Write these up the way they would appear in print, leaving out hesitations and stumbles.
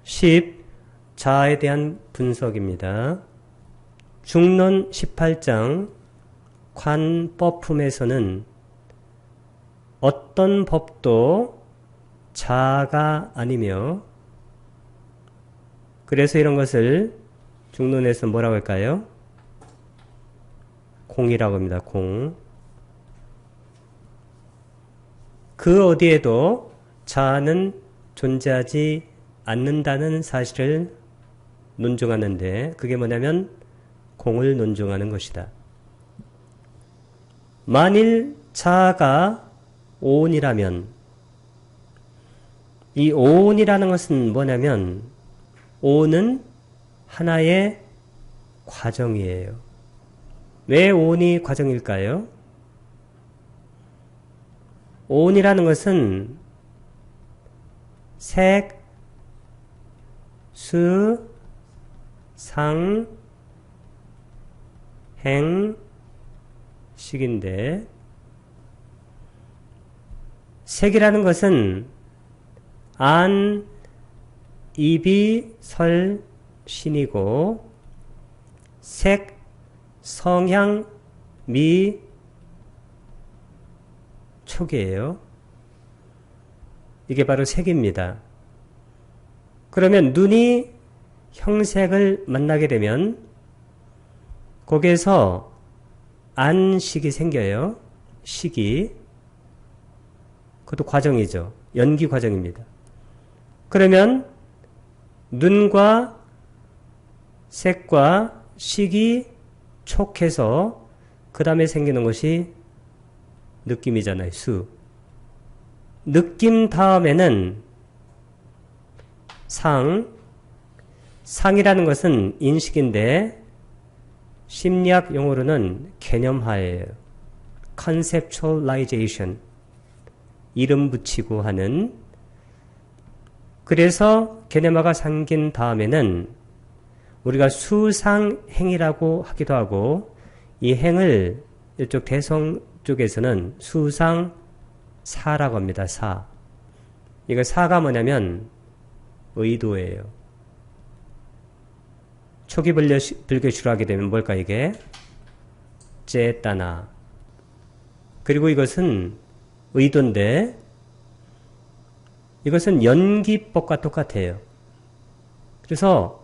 10. 자아에 대한 분석입니다. 중론 18장 관법품에서는 어떤 법도 자아가 아니며, 그래서 이런 것을 중론에서 뭐라고 할까요? 공이라고 합니다. 공. 그 어디에도 자아는 존재하지 않는다는 사실을 논증하는데, 그게 뭐냐면 공을 논증하는 것이다. 만일 자아가 오온이라면, 이 오온이라는 것은 뭐냐면 오온은 하나의 과정이에요. 왜 오온이 과정일까요? 오온이라는 것은 색, 수, 상, 행, 식인데, 색이라는 것은 안, 입이, 설, 신이고, 색, 성향, 미, 촉이에요. 이게 바로 색입니다. 그러면 눈이 형색을 만나게 되면 거기에서 안식이 생겨요. 식이. 그것도 과정이죠. 연기 과정입니다. 그러면 눈과 색과 식이 촉해서 그 다음에 생기는 것이 느낌이잖아요. 수. 느낌 다음에는 상. 상이라는 것은 인식인데 심리학 용어로는 개념화예요. conceptualization. 이름 붙이고 하는. 그래서 개념화가 생긴 다음에는 우리가 수상행이라고 하기도 하고, 이 행을 이쪽 대성 쪽에서는 수상사라고 합니다. 사. 이거 사가 뭐냐면 의도예요. 초기 불교시로 하게 되면 뭘까 이게? 제따나. 그리고 이것은 의도인데, 이것은 연기법과 똑같아요. 그래서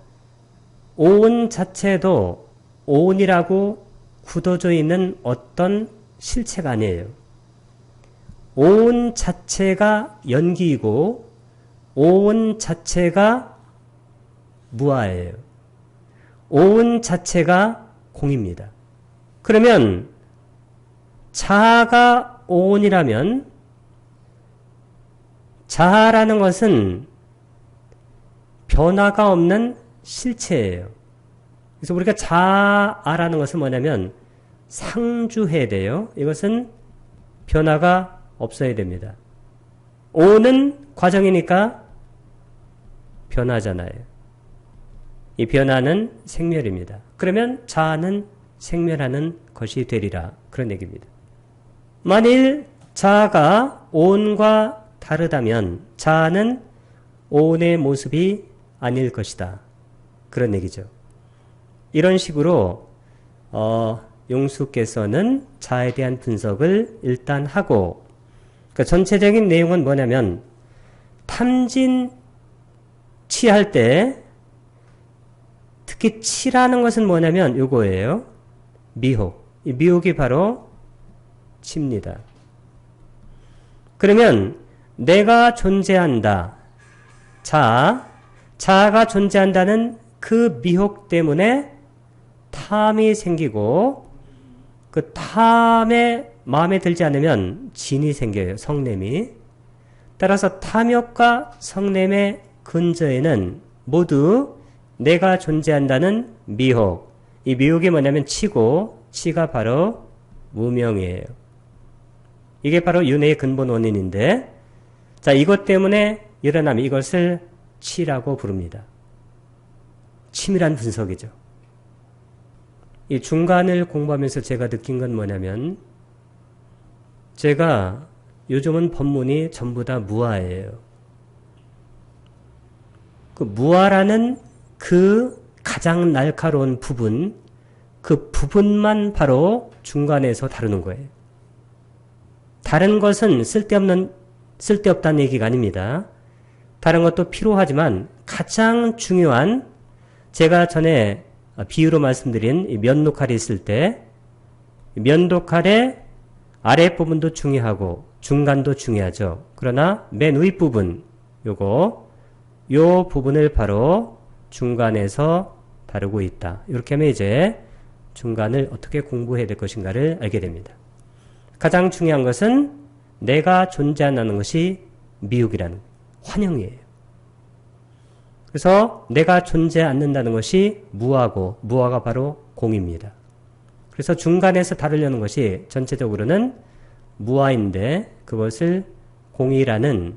오온 자체도 오온이라고 굳어져 있는 어떤 실체가 아니에요. 오온 자체가 연기이고 오온 자체가 무아예요. 오온 자체가 공입니다. 그러면 자아가 오온이라면 자아라는 것은 변화가 없는 실체예요. 그래서 우리가 자아라는 것은 뭐냐면 상주해야 돼요. 이것은 변화가 없어야 됩니다. 오는 과정이니까 변화잖아요. 이 변화는 생멸입니다. 그러면 자아는 생멸하는 것이 되리라. 그런 얘기입니다. 만일 자아가 오온과 다르다면 자아는 오온의 모습이 아닐 것이다. 그런 얘기죠. 이런 식으로 용수께서는 자아에 대한 분석을 일단 하고, 그러니까 전체적인 내용은 뭐냐면 탐진 치할 때 특히 치라는 것은 뭐냐면 요거예요. 미혹. 이 미혹이 바로 치입니다. 그러면 내가 존재한다. 자아가 존재한다는 그 미혹 때문에 탐이 생기고, 그 탐에 마음에 들지 않으면 진이 생겨요. 성냄이. 따라서 탐욕과 성냄의 근저에는 모두 내가 존재한다는 미혹. 이 미혹이 뭐냐면 치고, 치가 바로 무명이에요. 이게 바로 윤회의 근본 원인인데, 자, 이것 때문에 일어나면 이것을 치라고 부릅니다. 치밀한 분석이죠. 이 중간을 공부하면서 제가 느낀 건 뭐냐면, 제가 요즘은 법문이 전부 다 무아예요. 그 무아라는 그 가장 날카로운 부분, 그 부분만 바로 중간에서 다루는 거예요. 다른 것은 쓸데없다는 얘기가 아닙니다. 다른 것도 필요하지만 가장 중요한, 제가 전에 비유로 말씀드린 면도칼이 있을 때 면도칼의 아랫부분도 중요하고 중간도 중요하죠. 그러나 맨 윗부분, 요 부분을 바로 중간에서 다루고 있다. 이렇게 하면 이제 중간을 어떻게 공부해야 될 것인가를 알게 됩니다. 가장 중요한 것은 내가 존재한다는 것이 미혹이라는 거예요. 환영이에요. 그래서 내가 존재 않는다는 것이 무아고, 무아가 바로 공입니다. 그래서 중간에서 다루려는 것이 전체적으로는 무아인데 그것을 공이라는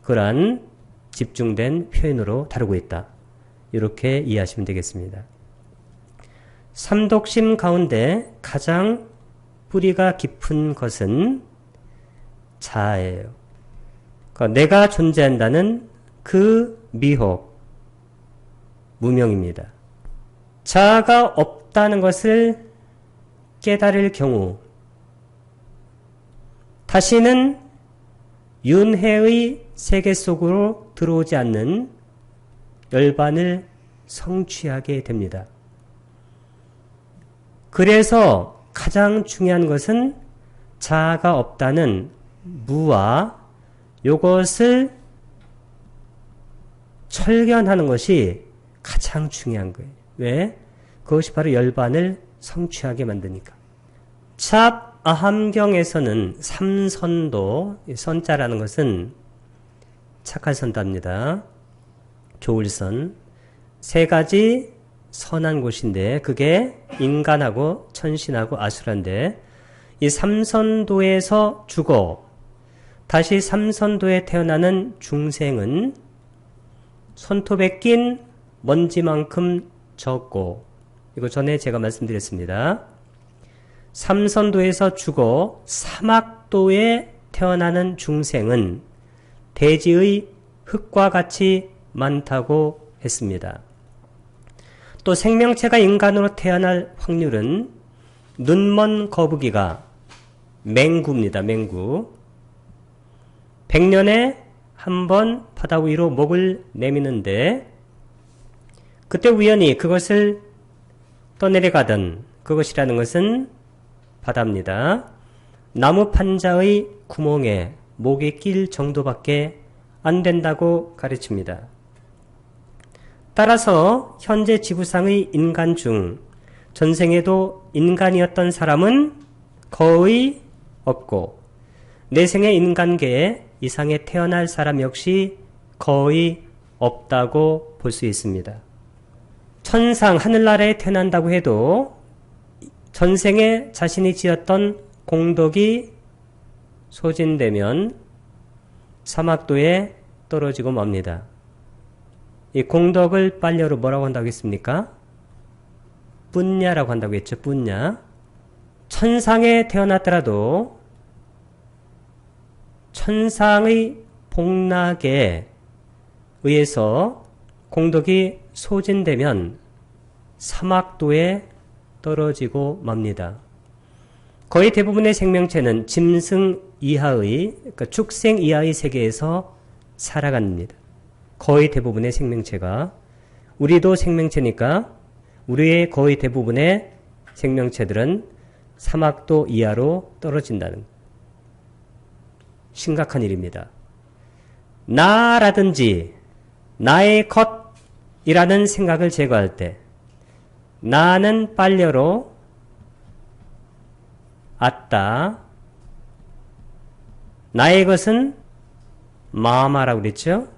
그러한 집중된 표현으로 다루고 있다. 이렇게 이해하시면 되겠습니다. 삼독심 가운데 가장 뿌리가 깊은 것은 자아예요. 그러니까 내가 존재한다는 그 미혹, 무명입니다. 자아가 없다는 것을 깨달을 경우 다시는 윤회의 세계 속으로 들어오지 않는 열반을 성취하게 됩니다. 그래서 가장 중요한 것은 자아가 없다는 무와 요것을 철견하는 것이 가장 중요한 거예요. 왜? 그것이 바로 열반을 성취하게 만드니까. 찹 아함경에서는 삼선도, 선자라는 것은 착할 선답니다. 좋을 선. 세 가지 선한 곳인데 그게 인간하고 천신하고 아수라인데 이 삼선도에서 죽어 다시 삼선도에 태어나는 중생은 손톱에 낀 먼지만큼 적고, 이거 전에 제가 말씀드렸습니다. 삼선도에서 죽어 사막도에 태어나는 중생은 대지의 흙과 같이 많다고 했습니다. 또 생명체가 인간으로 태어날 확률은 눈먼 거북이가 맹구입니다. 맹구. 100년에 한 번 바다 위로 목을 내미는데 그때 우연히 그것을 떠내려가던 그것이라는 것은 바다입니다. 나무 판자의 구멍에 목이 낄 정도밖에 안 된다고 가르칩니다. 따라서 현재 지구상의 인간 중 전생에도 인간이었던 사람은 거의 없고 내생의 인간계에 이상에 태어날 사람 역시 거의 없다고 볼 수 있습니다. 천상 하늘나라에 태어난다고 해도 전생에 자신이 지었던 공덕이 소진되면 사막도에 떨어지고 맙니다. 이 공덕을 빨려로 뭐라고 한다고 했습니까? 뿐냐라고 한다고 했죠. 뿐냐. 천상에 태어났더라도 천상의 복락에 의해서 공덕이 소진되면 사막도에 떨어지고 맙니다. 거의 대부분의 생명체는 짐승 이하의, 그러니까 축생 이하의 세계에서 살아갑니다. 거의 대부분의 생명체가. 우리도 생명체니까 우리의 거의 대부분의 생명체들은 사막도 이하로 떨어진다는 심각한 일입니다. 나라든지 나의 것이라는 생각을 제거할 때 나는 빨려로 아따, 나의 것은 마마라고 그랬죠?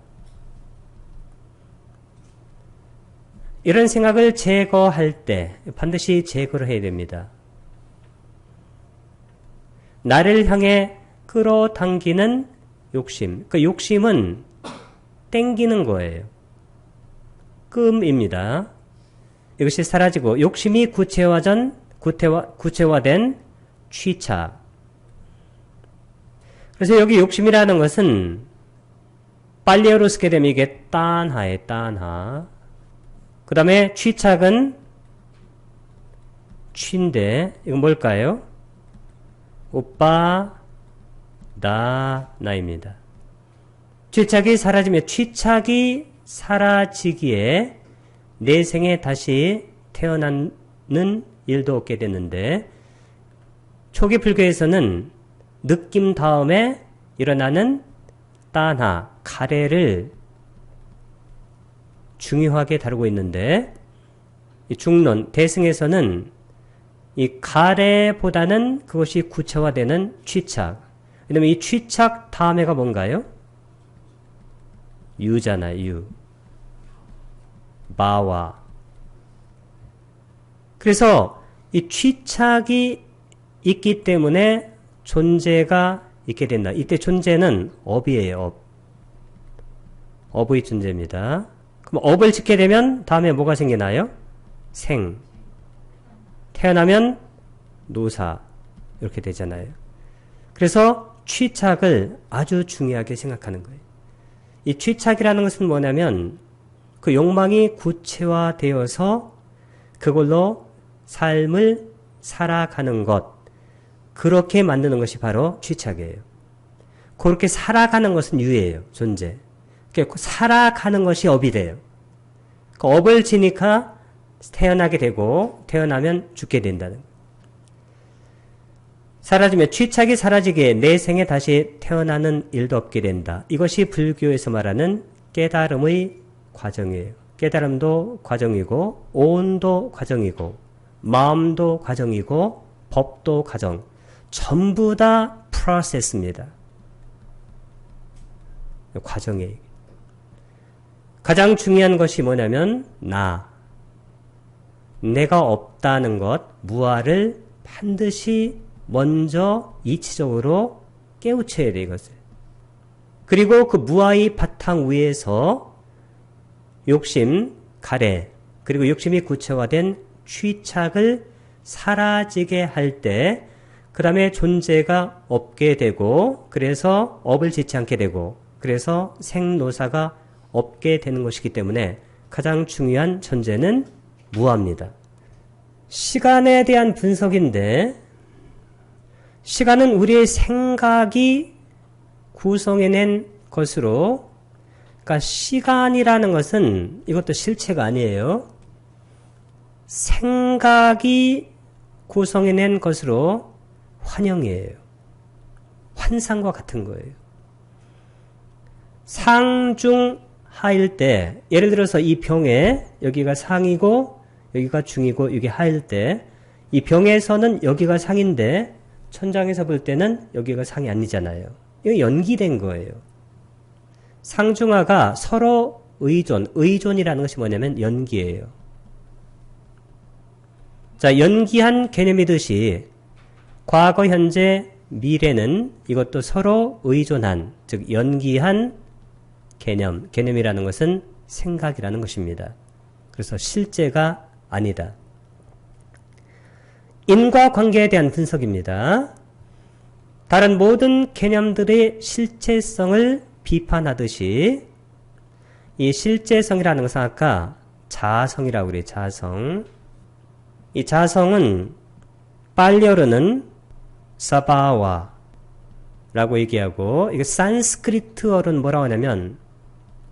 이런 생각을 제거할 때 반드시 제거를 해야 됩니다. 나를 향해 끌어당기는 욕심. 그 욕심은 땡기는 거예요. 끔입니다. 이것이 사라지고 욕심이 구체화된 취착. 그래서 여기 욕심이라는 것은 빨리어로 쓰게 되면 이게 딴하에 딴하. 그 다음에 취착은 취인데 이건 뭘까요? 오빠 나입니다. 취착이 사라지면 취착이 사라지기에 내 생에 다시 태어나는 일도 없게 됐는데 초기 불교에서는 느낌 다음에 일어나는 따나, 가래를 중요하게 다루고 있는데 이 중론, 대승에서는 이 가래보다는 그것이 구체화되는 취착. 왜냐면 이 취착 다음에가 뭔가요? 유잖아, 유. 마와. 그래서 이 취착이 있기 때문에 존재가 있게 된다. 이때 존재는 업이에요, 업. 업의 존재입니다. 그럼 업을 짓게 되면 다음에 뭐가 생기나요? 생. 태어나면 노사. 이렇게 되잖아요. 그래서 취착을 아주 중요하게 생각하는 거예요. 이 취착이라는 것은 뭐냐면 그 욕망이 구체화되어서 그걸로 삶을 살아가는 것, 그렇게 만드는 것이 바로 취착이에요. 그렇게 살아가는 것은 유예요, 존재. 그러니까 살아가는 것이 업이 돼요. 그 업을 지니까 태어나게 되고 태어나면 죽게 된다는 거예요. 사라지면 취착이 사라지기에 내 생에 다시 태어나는 일도 없게 된다. 이것이 불교에서 말하는 깨달음의 과정이에요. 깨달음도 과정이고 오온도 과정이고 마음도 과정이고 법도 과정. 전부 다 프로세스입니다. 과정이에요. 가장 중요한 것이 뭐냐면 내가 없다는 것, 무아를 반드시 먼저 이치적으로 깨우쳐야 돼, 이것을. 그리고 그 무아의 바탕 위에서 욕심, 가래, 그리고 욕심이 구체화된 취착을 사라지게 할 때, 그 다음에 존재가 없게 되고, 그래서 업을 짓지 않게 되고, 그래서 생노사가 없게 되는 것이기 때문에 가장 중요한 존재는 무아입니다. 시간에 대한 분석인데, 시간은 우리의 생각이 구성해낸 것으로, 그러니까 시간이라는 것은 이것도 실체가 아니에요. 생각이 구성해낸 것으로 환영이에요. 환상과 같은 거예요. 상중하일 때, 예를 들어서 이 병에 여기가 상이고 여기가 중이고 이게 하일 때, 이 병에서는 여기가 상인데 천장에서 볼 때는 여기가 상이 아니잖아요. 이거 연기된 거예요. 상중하가 서로 의존이라는 것이 뭐냐면 연기예요. 자, 연기한 개념이듯이 과거, 현재, 미래는 이것도 서로 의존한, 즉 연기한 개념이라는 것은 생각이라는 것입니다. 그래서 실제가 아니다. 인과관계에 대한 분석입니다. 다른 모든 개념들의 실체성을 비판하듯이 이 실제성이라는 것은 아까 자성이라고 그래요. 자성. 이 자성은 빨리어로는 사바와 라고 얘기하고, 이거 산스크리트어로는 뭐라고 하냐면,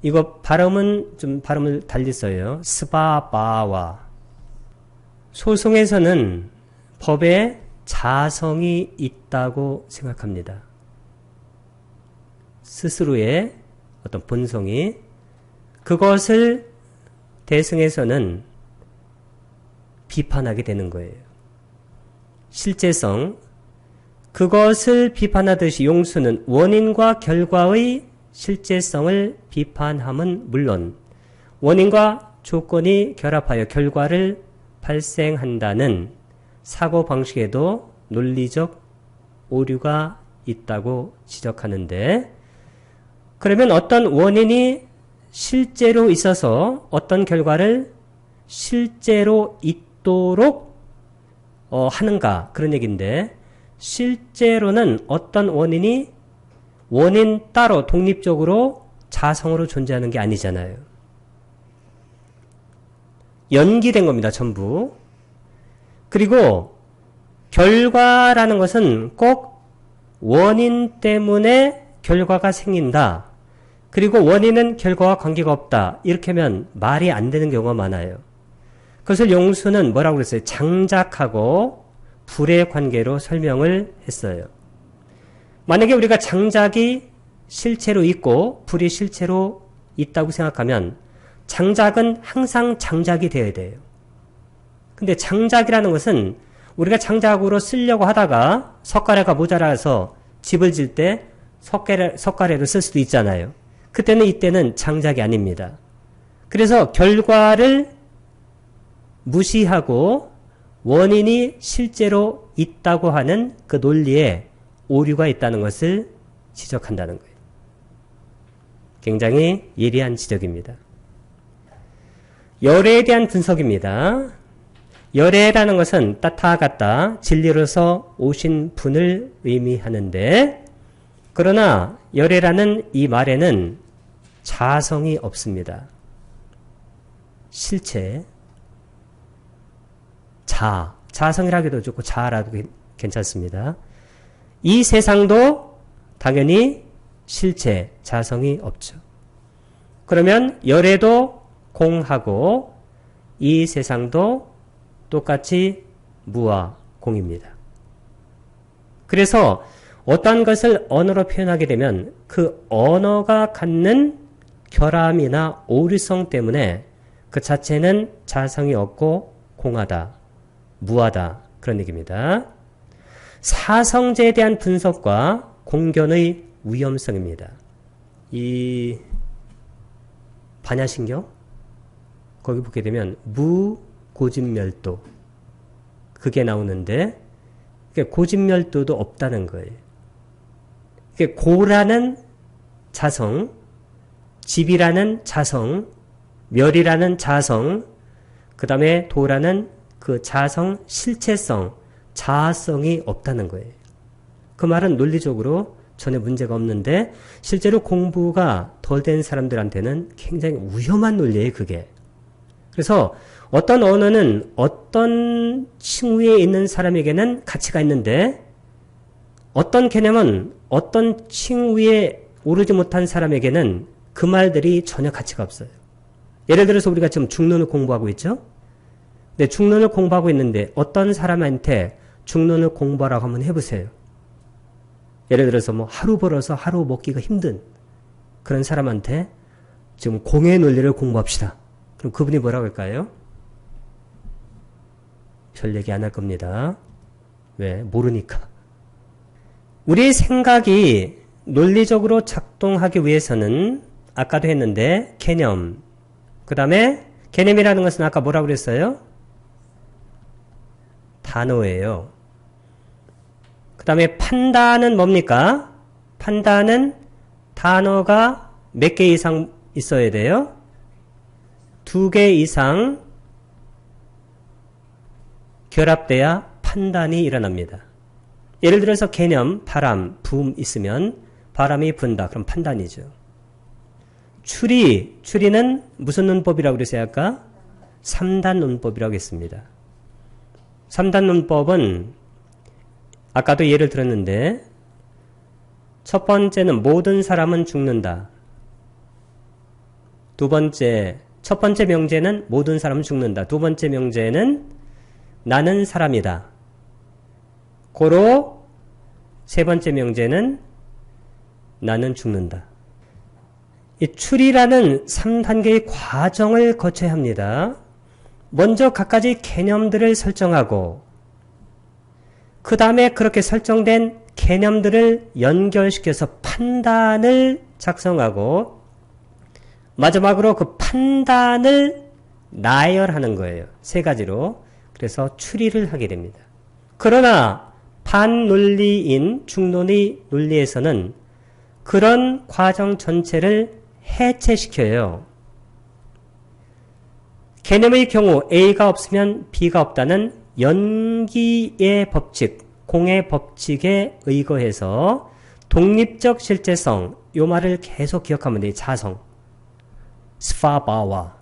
이거 발음을 달리 써요. 스바바와. 소송에서는 법에 자성이 있다고 생각합니다. 스스로의 어떤 본성이. 그것을 대승에서는 비판하게 되는 거예요. 실제성. 그것을 비판하듯이 용수는 원인과 결과의 실제성을 비판함은 물론 원인과 조건이 결합하여 결과를 발생한다는 사고방식에도 논리적 오류가 있다고 지적하는데, 그러면 어떤 원인이 실제로 있어서 어떤 결과를 실제로 있도록 하는가, 그런 얘기인데, 실제로는 어떤 원인이 원인 따로 독립적으로 자성으로 존재하는 게 아니잖아요. 연기된 겁니다. 전부. 그리고 결과라는 것은 꼭 원인 때문에 결과가 생긴다. 그리고 원인은 결과와 관계가 없다. 이렇게 하면 말이 안 되는 경우가 많아요. 그것을 용수는 뭐라고 그랬어요? 장작하고 불의 관계로 설명을 했어요. 만약에 우리가 장작이 실체로 있고 불이 실체로 있다고 생각하면 장작은 항상 장작이 되어야 돼요. 근데 장작이라는 것은 우리가 장작으로 쓰려고 하다가 석가래가 모자라서 집을 질 때 석가래로 쓸 수도 있잖아요. 이때는 장작이 아닙니다. 그래서 결과를 무시하고 원인이 실제로 있다고 하는 그 논리에 오류가 있다는 것을 지적한다는 거예요. 굉장히 예리한 지적입니다. 열애에 대한 분석입니다. 열애라는 것은 따타갔다 진리로서 오신 분을 의미하는데, 그러나 열애라는 이 말에는 자성이 없습니다. 실체, 자성이라기도 좋고 자라도 괜찮습니다. 이 세상도 당연히 실체, 자성이 없죠. 그러면 열애도 공하고 이 세상도 똑같이 무와 공입니다. 그래서 어떠한 것을 언어로 표현하게 되면 그 언어가 갖는 결함이나 오류성 때문에 그 자체는 자성이 없고 공하다, 무하다, 그런 얘기입니다. 사성제에 대한 분석과 공견의 위험성입니다. 이 반야신경 거기 보게 되면 무고진멸도 그게 나오는데 고진멸도도 없다는 거예요. 고라는 자성, 집이라는 자성, 멸이라는 자성, 그 다음에 도라는 그 자성, 실체성, 자아성이 없다는 거예요. 그 말은 논리적으로 전혀 문제가 없는데 실제로 공부가 덜 된 사람들한테는 굉장히 위험한 논리예요, 그게. 그래서 어떤 언어는 어떤 층위에 있는 사람에게는 가치가 있는데 어떤 개념은 어떤 층위에 오르지 못한 사람에게는 그 말들이 전혀 가치가 없어요. 예를 들어서 우리가 지금 중론을 공부하고 있죠? 근데 중론을 공부하고 있는데 어떤 사람한테 중론을 공부하라고 한번 해보세요. 예를 들어서 뭐 하루 벌어서 하루 먹기가 힘든 그런 사람한테 지금 공의 논리를 공부합시다. 그럼 그분이 뭐라고 할까요? 별 얘기 안 할 겁니다. 왜? 모르니까. 우리의 생각이 논리적으로 작동하기 위해서는 아까도 했는데 개념, 그 다음에 개념이라는 것은 아까 뭐라고 그랬어요? 단어예요. 그 다음에 판단은 뭡니까? 판단은 단어가 몇 개 이상 있어야 돼요? 2개 이상 결합돼야 판단이 일어납니다. 예를 들어서 개념, 바람, 붐 있으면 바람이 분다. 그럼 판단이죠. 추리는 무슨 논법이라고 그랬어요 아까? 3단 논법이라고 했습니다. 3단 논법은 아까도 예를 들었는데 첫 번째는 모든 사람은 죽는다. 첫 번째 명제는 모든 사람은 죽는다. 두 번째 명제는 나는 사람이다. 고로 세 번째 명제는 나는 죽는다. 이 추리라는 3단계의 과정을 거쳐야 합니다. 먼저 갖가지 개념들을 설정하고 그 다음에 그렇게 설정된 개념들을 연결시켜서 판단을 작성하고 마지막으로 그 판단을 나열하는 거예요. 세 가지로. 그래서 추리를 하게 됩니다. 그러나 반논리인 중론의 논리에서는 그런 과정 전체를 해체시켜요. 개념의 경우 A가 없으면 B가 없다는 연기의 법칙, 공의 법칙에 의거해서 독립적 실제성 요 말을 계속 기억하면 돼요. 자성. 스파바와.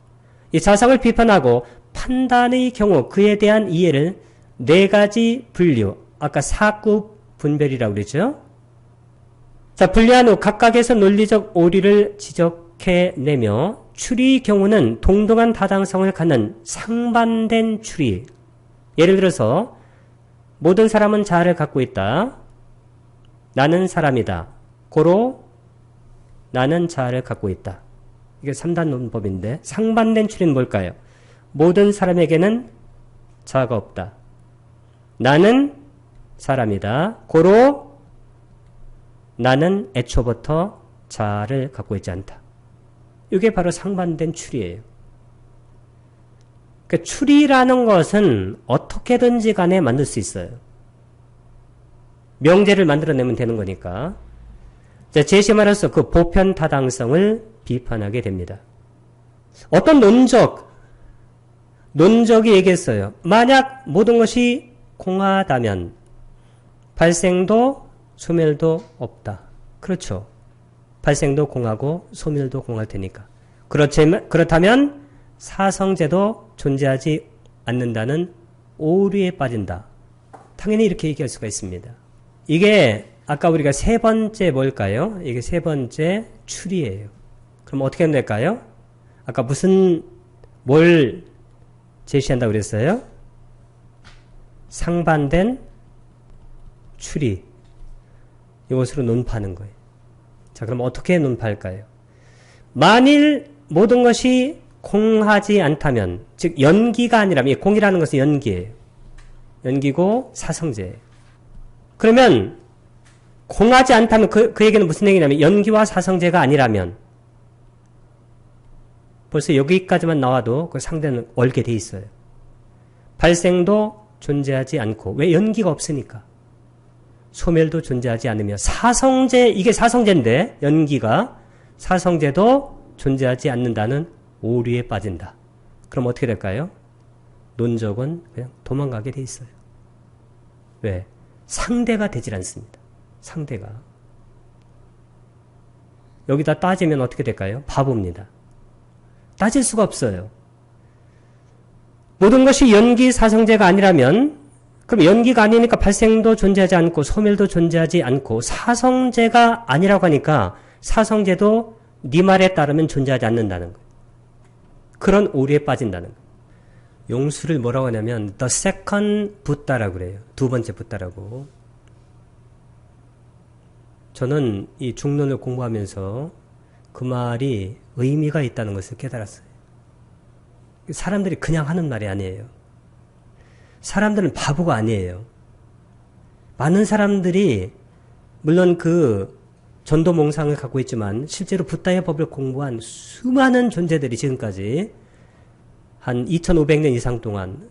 이 자성을 비판하고 판단의 경우 그에 대한 이해를 네 가지 분류. 아까 사구 분별이라고 그랬죠? 자, 분류한 후 각각에서 논리적 오류를 지적해내며 추리의 경우는 동등한 타당성을 갖는 상반된 추리. 예를 들어서 모든 사람은 자아를 갖고 있다. 나는 사람이다. 고로 나는 자아를 갖고 있다. 이게 3단 논법인데 상반된 추리는 뭘까요? 모든 사람에게는 자아가 없다. 나는 사람이다. 고로 나는 애초부터 자아를 갖고 있지 않다. 이게 바로 상반된 추리예요. 그러니까 추리라는 것은 어떻게든지 간에 만들 수 있어요. 명제를 만들어내면 되는 거니까. 자, 제시말로서 그 보편 타당성을 비판하게 됩니다. 어떤 논적이 얘기했어요. 만약 모든 것이 공하다면 발생도 소멸도 없다. 그렇죠. 발생도 공하고 소멸도 공할 테니까. 그렇다면 사성제도 존재하지 않는다는 오류에 빠진다. 당연히 이렇게 얘기할 수가 있습니다. 이게 아까 우리가 세 번째 뭘까요? 이게 세 번째 추리예요. 그럼 어떻게 하면 될까요? 아까 뭘 제시한다고 그랬어요? 상반된 추리. 이것으로 논파하는 거예요. 자, 그럼 어떻게 논파할까요? 만일 모든 것이 공하지 않다면, 즉 연기가 아니라면, 공이라는 것은 연기예요. 연기고 사성제예요. 그러면 공하지 않다면 그 얘기는 무슨 얘기냐면 연기와 사성제가 아니라면 벌써 여기까지만 나와도 그 상대는 얽게 돼 있어요. 발생도 존재하지 않고, 왜? 연기가 없으니까. 소멸도 존재하지 않으며 사성제, 이게 사성제인데 연기가 사성제도 존재하지 않는다는 오류에 빠진다. 그럼 어떻게 될까요? 논적은 그냥 도망가게 돼 있어요. 왜? 상대가 되질 않습니다. 상대가. 여기다 따지면 어떻게 될까요? 바보입니다. 따질 수가 없어요. 모든 것이 연기 사성제가 아니라면 그럼 연기가 아니니까 발생도 존재하지 않고 소멸도 존재하지 않고 사성제가 아니라고 하니까 사성제도 네 말에 따르면 존재하지 않는다는 거예요. 그런 오류에 빠진다는 거예요. 용수를 뭐라고 하냐면 the second 붓다라고 그래요. 두 번째 붓다라고. 저는 이 중론을 공부하면서 그 말이 의미가 있다는 것을 깨달았어요. 사람들이 그냥 하는 말이 아니에요. 사람들은 바보가 아니에요. 많은 사람들이 물론 그 전도 몽상을 갖고 있지만 실제로 붓다의 법을 공부한 수많은 존재들이 지금까지 한 2500년 이상 동안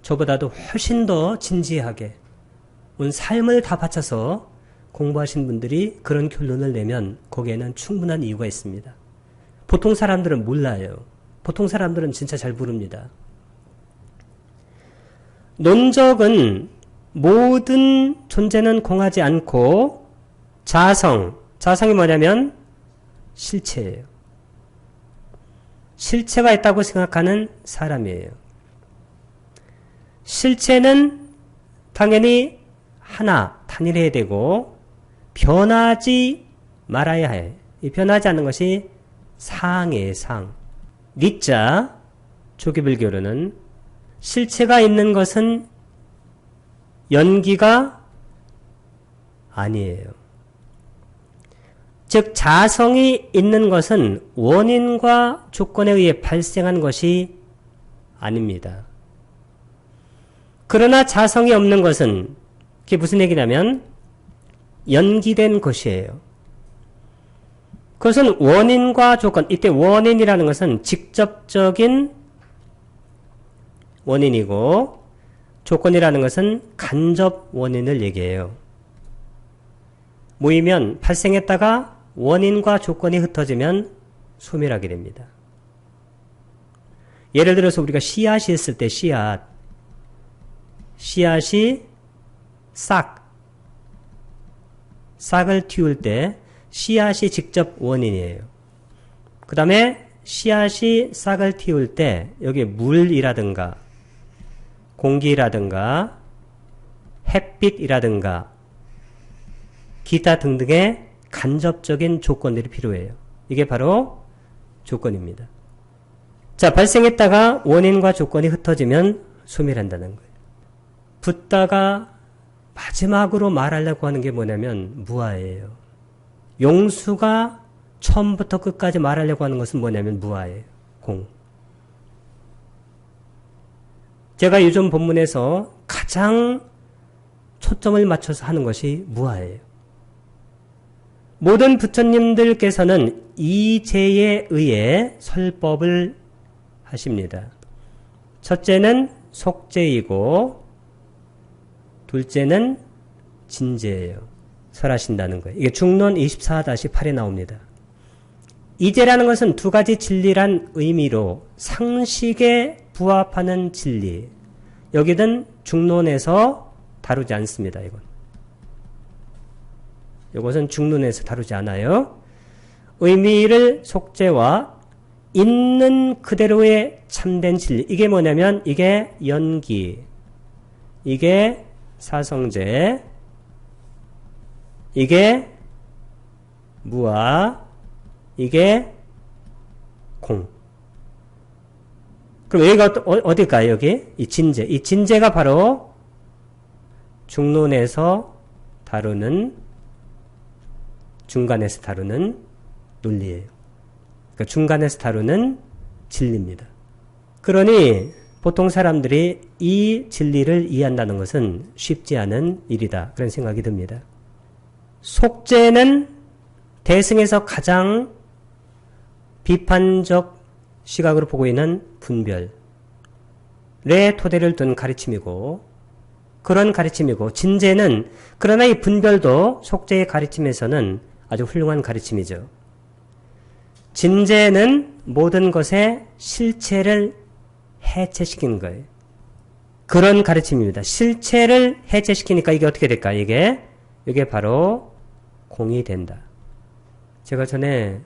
저보다도 훨씬 더 진지하게 온 삶을 다 바쳐서 공부하신 분들이 그런 결론을 내면 거기에는 충분한 이유가 있습니다. 보통 사람들은 몰라요. 보통 사람들은 진짜 잘 모릅니다. 논적은 모든 존재는 공하지 않고 자성이 뭐냐면 실체예요. 실체가 있다고 생각하는 사람이에요. 실체는 당연히 하나, 단일해야 되고 변하지 말아야 해. 이 변하지 않는 것이 상이에요, 상. 니자, 조기불교로는 실체가 있는 것은 연기가 아니에요. 즉 자성이 있는 것은 원인과 조건에 의해 발생한 것이 아닙니다. 그러나 자성이 없는 것은 그게 무슨 얘기냐면 연기된 것이에요. 그것은 원인과 조건, 이때 원인이라는 것은 직접적인 원인이고 조건이라는 것은 간접 원인을 얘기해요. 모이면 발생했다가 원인과 조건이 흩어지면 소멸하게 됩니다. 예를 들어서 우리가 씨앗이 있을 때 씨앗이 싹 싹을 틔울 때 씨앗이 직접 원인이에요. 그 다음에 씨앗이 싹을 틔울 때 여기 물이라든가 공기라든가 햇빛이라든가 기타 등등의 간접적인 조건들이 필요해요. 이게 바로 조건입니다. 자, 발생했다가 원인과 조건이 흩어지면 소멸한다는 거예요. 붓다가 마지막으로 말하려고 하는 게 뭐냐면 무아예요. 용수가 처음부터 끝까지 말하려고 하는 것은 뭐냐면 무아예요. 공. 제가 요즘 본문에서 가장 초점을 맞춰서 하는 것이 무아예요. 모든 부처님들께서는 이제에 의해 설법을 하십니다. 첫째는 속제이고 둘째는 진제예요. 설하신다는 거예요. 이게 중론 24-8에 나옵니다. 이제라는 것은 두 가지 진리란 의미로 상식에 부합하는 진리. 여기는 중론에서 다루지 않습니다. 이것은 중론에서 다루지 않아요. 의미를 속죄와 있는 그대로의 참된 진리. 이게 뭐냐면 이게 연기, 이게 사성제, 이게 무아, 이게 공. 그럼 여기가 어딜까요? 여기? 이 진제. 이 진제가 바로 중론에서 다루는, 중간에서 다루는 논리예요. 그러니까 중간에서 다루는 진리입니다. 그러니 보통 사람들이 이 진리를 이해한다는 것은 쉽지 않은 일이다. 그런 생각이 듭니다. 속죄는 대승에서 가장 비판적 시각으로 보고 있는 분별의 토대를 둔 가르침이고 그런 가르침이고 진제는 그러나 이 분별도 속죄의 가르침에서는 아주 훌륭한 가르침이죠. 진제는 모든 것의 실체를 해체시키는 거예요. 그런 가르침입니다. 실체를 해체시키니까 이게 어떻게 될까? 이게 바로 공이 된다. 제가 전에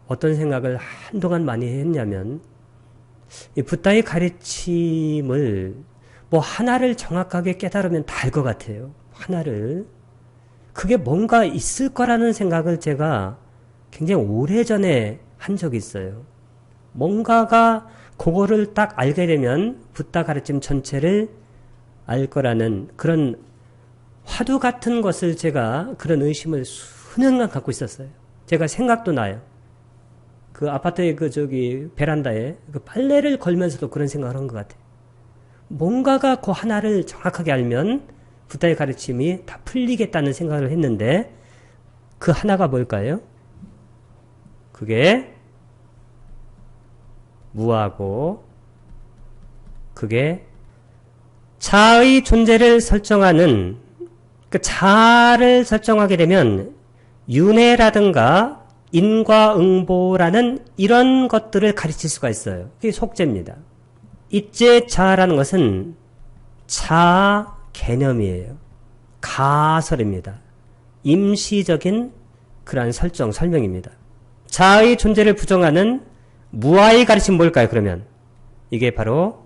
어떤 생각을 한동안 많이 했냐면 이 붓다의 가르침을 뭐 하나를 정확하게 깨달으면 다 알 것 같아요. 하나를. 그게 뭔가 있을 거라는 생각을 제가 굉장히 오래전에 한 적이 있어요. 뭔가가 그거를 딱 알게 되면 붓다 가르침 전체를 알 거라는 그런 화두 같은 것을 제가 그런 의심을 수년간 갖고 있었어요. 제가 생각도 나요. 그 아파트의 베란다에 그 빨래를 걸면서도 그런 생각을 한 것 같아요. 뭔가가 그 하나를 정확하게 알면 붓다의 가르침이 다 풀리겠다는 생각을 했는데 그 하나가 뭘까요? 그게 무하고 그게 자의 존재를 설정하는 그 자를 설정하게 되면 윤회라든가 인과응보라는 이런 것들을 가르칠 수가 있어요. 그게 속죄입니다. 이제자라는 것은 자 개념이에요. 가설입니다. 임시적인 그러한 설명입니다. 자의 존재를 부정하는 무아의 가르침 뭘까요, 그러면? 이게 바로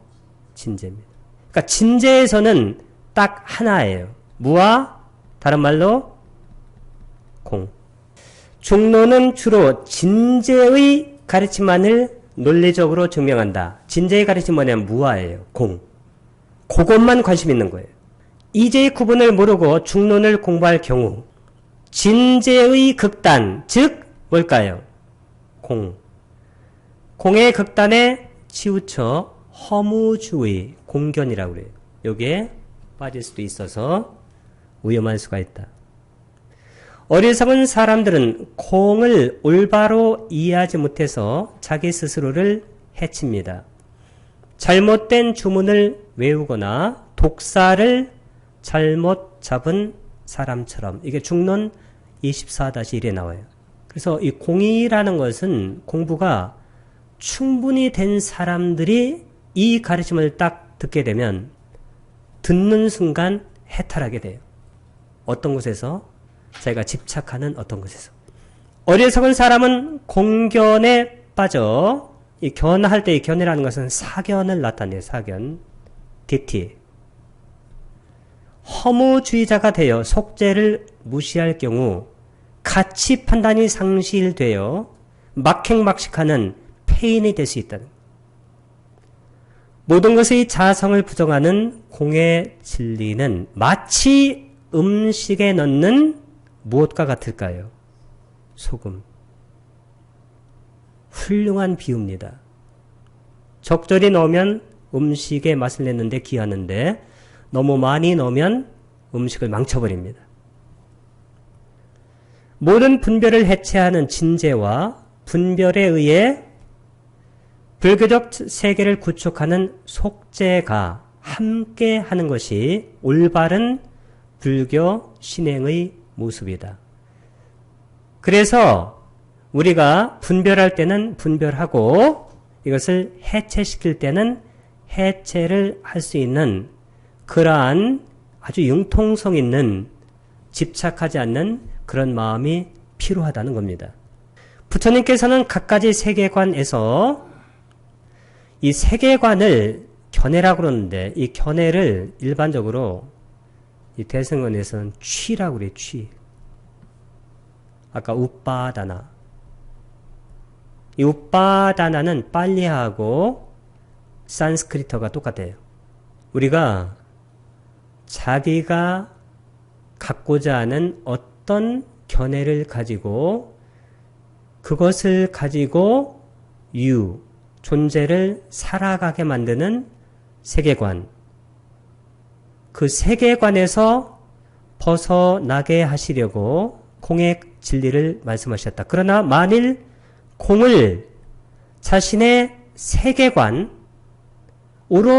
진제입니다. 그러니까 진제에서는 딱 하나예요. 무아, 다른 말로 공. 중론은 주로 진제의 가르침만을 논리적으로 증명한다. 진제의 가르침 뭐냐면 무아예요. 공. 그것만 관심 있는 거예요. 이제의 구분을 모르고 중론을 공부할 경우 진제의 극단, 즉 뭘까요? 공. 공의 극단에 치우쳐 허무주의, 공견이라고 그래요. 여기에 빠질 수도 있어서 위험할 수가 있다. 어리석은 사람들은 공을 올바로 이해하지 못해서 자기 스스로를 해칩니다. 잘못된 주문을 외우거나 독사를 잘못 잡은 사람처럼. 이게 중론 24-1에 나와요. 그래서 이 공의라는 것은 공부가 충분히 된 사람들이 이 가르침을 딱 듣게 되면 듣는 순간 해탈하게 돼요. 어떤 곳에서? 자기가 집착하는 어떤 것에서. 어리석은 사람은 공견에 빠져, 이 견할 때 이 견이라는 것은 사견을 나타내요. 사견. 디티. 허무주의자가 되어 속죄를 무시할 경우 가치 판단이 상실되어 막행막식하는 폐인이 될 수 있다는 것. 모든 것의 자성을 부정하는 공의 진리는 마치 음식에 넣는 무엇과 같을까요? 소금. 훌륭한 비유입니다. 적절히 넣으면 음식의 맛을 내는데 귀하는데 너무 많이 넣으면 음식을 망쳐버립니다. 모든 분별을 해체하는 진재와 분별에 의해 불교적 세계를 구축하는 속죄가 함께 하는 것이 올바른 불교 신행의 모습이다. 그래서 우리가 분별할 때는 분별하고 이것을 해체시킬 때는 해체를 할 수 있는 그러한 아주 융통성 있는 집착하지 않는 그런 마음이 필요하다는 겁니다. 부처님께서는 갖가지 세계관에서 이 세계관을 견해라고 그러는데 이 견해를 일반적으로 이 대승원에서는 취라고 그래요. 취. 아까 우빠다나. 이 우빠다나는 빨리하고 산스크리트어가 똑같아요. 우리가 자기가 갖고자 하는 어떤 견해를 가지고 그것을 가지고 존재를 살아가게 만드는 세계관. 그 세계관에서 벗어나게 하시려고 공의 진리를 말씀하셨다. 그러나 만일 공을 자신의 세계관으로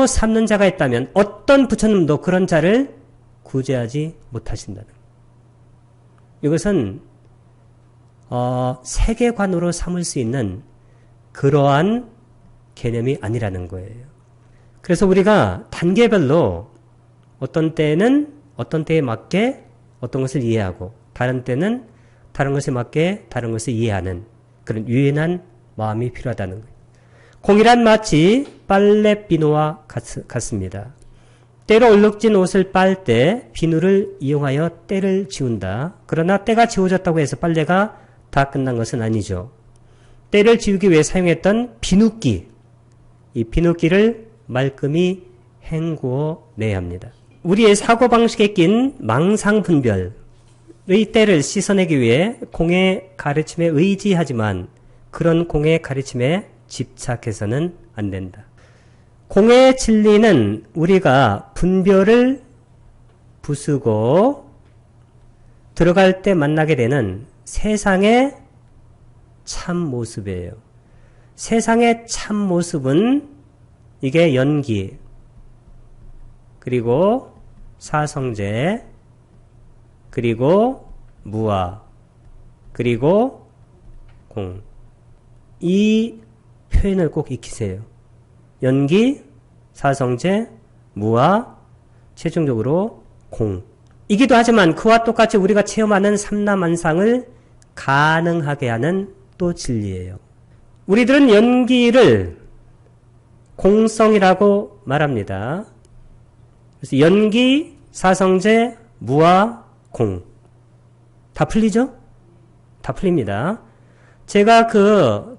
삼는 자가 있다면 어떤 부처님도 그런 자를 구제하지 못하신다는 거예요. 이것은 세계관으로 삼을 수 있는 그러한 개념이 아니라는 거예요. 그래서 우리가 단계별로 어떤 때는 어떤 때에 맞게 어떤 것을 이해하고 다른 때는 다른 것에 맞게 다른 것을 이해하는 그런 유연한 마음이 필요하다는 거예요. 공이란 마치 빨래 비누와 같습니다. 때로 얼룩진 옷을 빨 때 비누를 이용하여 때를 지운다. 그러나 때가 지워졌다고 해서 빨래가 다 끝난 것은 아니죠. 때를 지우기 위해 사용했던 비누기, 이 비누기를 말끔히 헹구어 내야 합니다. 우리의 사고방식에 낀 망상분별의 때를 씻어내기 위해 공의 가르침에 의지하지만 그런 공의 가르침에 집착해서는 안 된다. 공의 진리는 우리가 분별을 부수고 들어갈 때 만나게 되는 세상의 참 모습이에요. 세상의 참 모습은 이게 연기, 그리고 사성제, 그리고 무아, 그리고 공. 이 표현을 꼭 익히세요. 연기, 사성제, 무아, 최종적으로 공. 이기도 하지만 그와 똑같이 우리가 체험하는 삼라만상을 가능하게 하는 또 진리예요. 우리들은 연기를 공성이라고 말합니다. 그래서 연기, 사성제, 무아, 공. 다 풀리죠? 다 풀립니다. 제가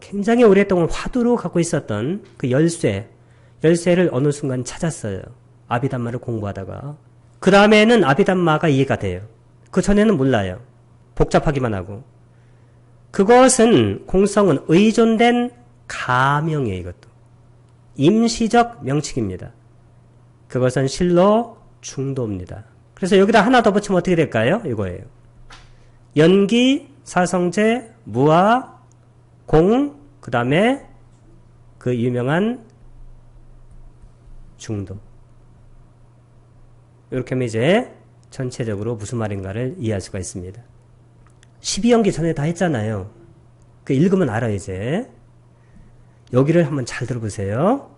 굉장히 오랫동안 화두로 갖고 있었던 그 열쇠를 어느 순간 찾았어요. 아비담마를 공부하다가. 그 다음에는 아비담마가 이해가 돼요. 그 전에는 몰라요. 복잡하기만 하고. 그것은 공성은 의존된 가명이에요. 이것도. 임시적 명칭입니다. 그것은 실로 중도입니다. 그래서 여기다 하나 더 붙이면 어떻게 될까요? 이거예요. 연기, 사성제, 무아, 공, 그 다음에 그 유명한 중도. 이렇게 하면 이제 전체적으로 무슨 말인가를 이해할 수가 있습니다. 12연기 전에 다 했잖아요. 그 읽으면 알아요, 이제. 여기를 한번 잘 들어보세요.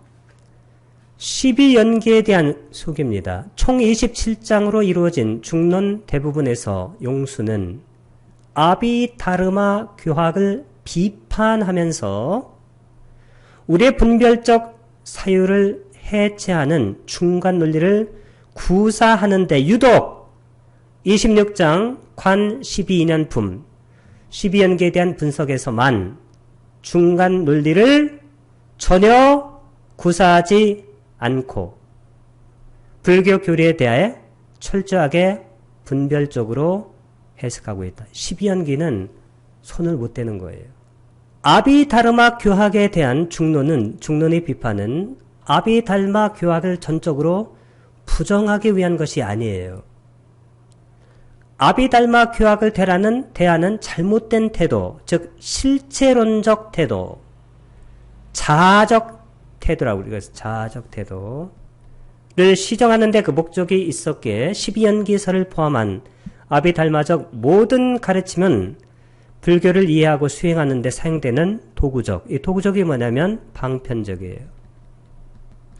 12연기에 대한 소개입니다. 총 27장으로 이루어진 중론 대부분에서 용수는 아비다르마 교학을 비판하면서 우리의 분별적 사유를 해체하는 중간 논리를 구사하는데 유독 26장 관 12인연품 12연계에 대한 분석에서만 중간 논리를 전혀 구사하지 않고 불교 교리에 대해 철저하게 분별적으로 해석하고 있다. 12연기는 손을 못 대는 거예요. 아비다르마 교학에 대한 중론의 비판은 아비달마 교학을 전적으로 부정하기 위한 것이 아니에요. 아비달마 교학을 대하는 잘못된 태도, 즉 실체론적 태도, 자아적 태도라고 우리가 자아적 태도를 시정하는 데 그 목적이 있었기에 12연기설을 포함한 아비달마적 모든 가르침은 불교를 이해하고 수행하는 데 사용되는 도구적, 이 도구적이 뭐냐면 방편적이에요.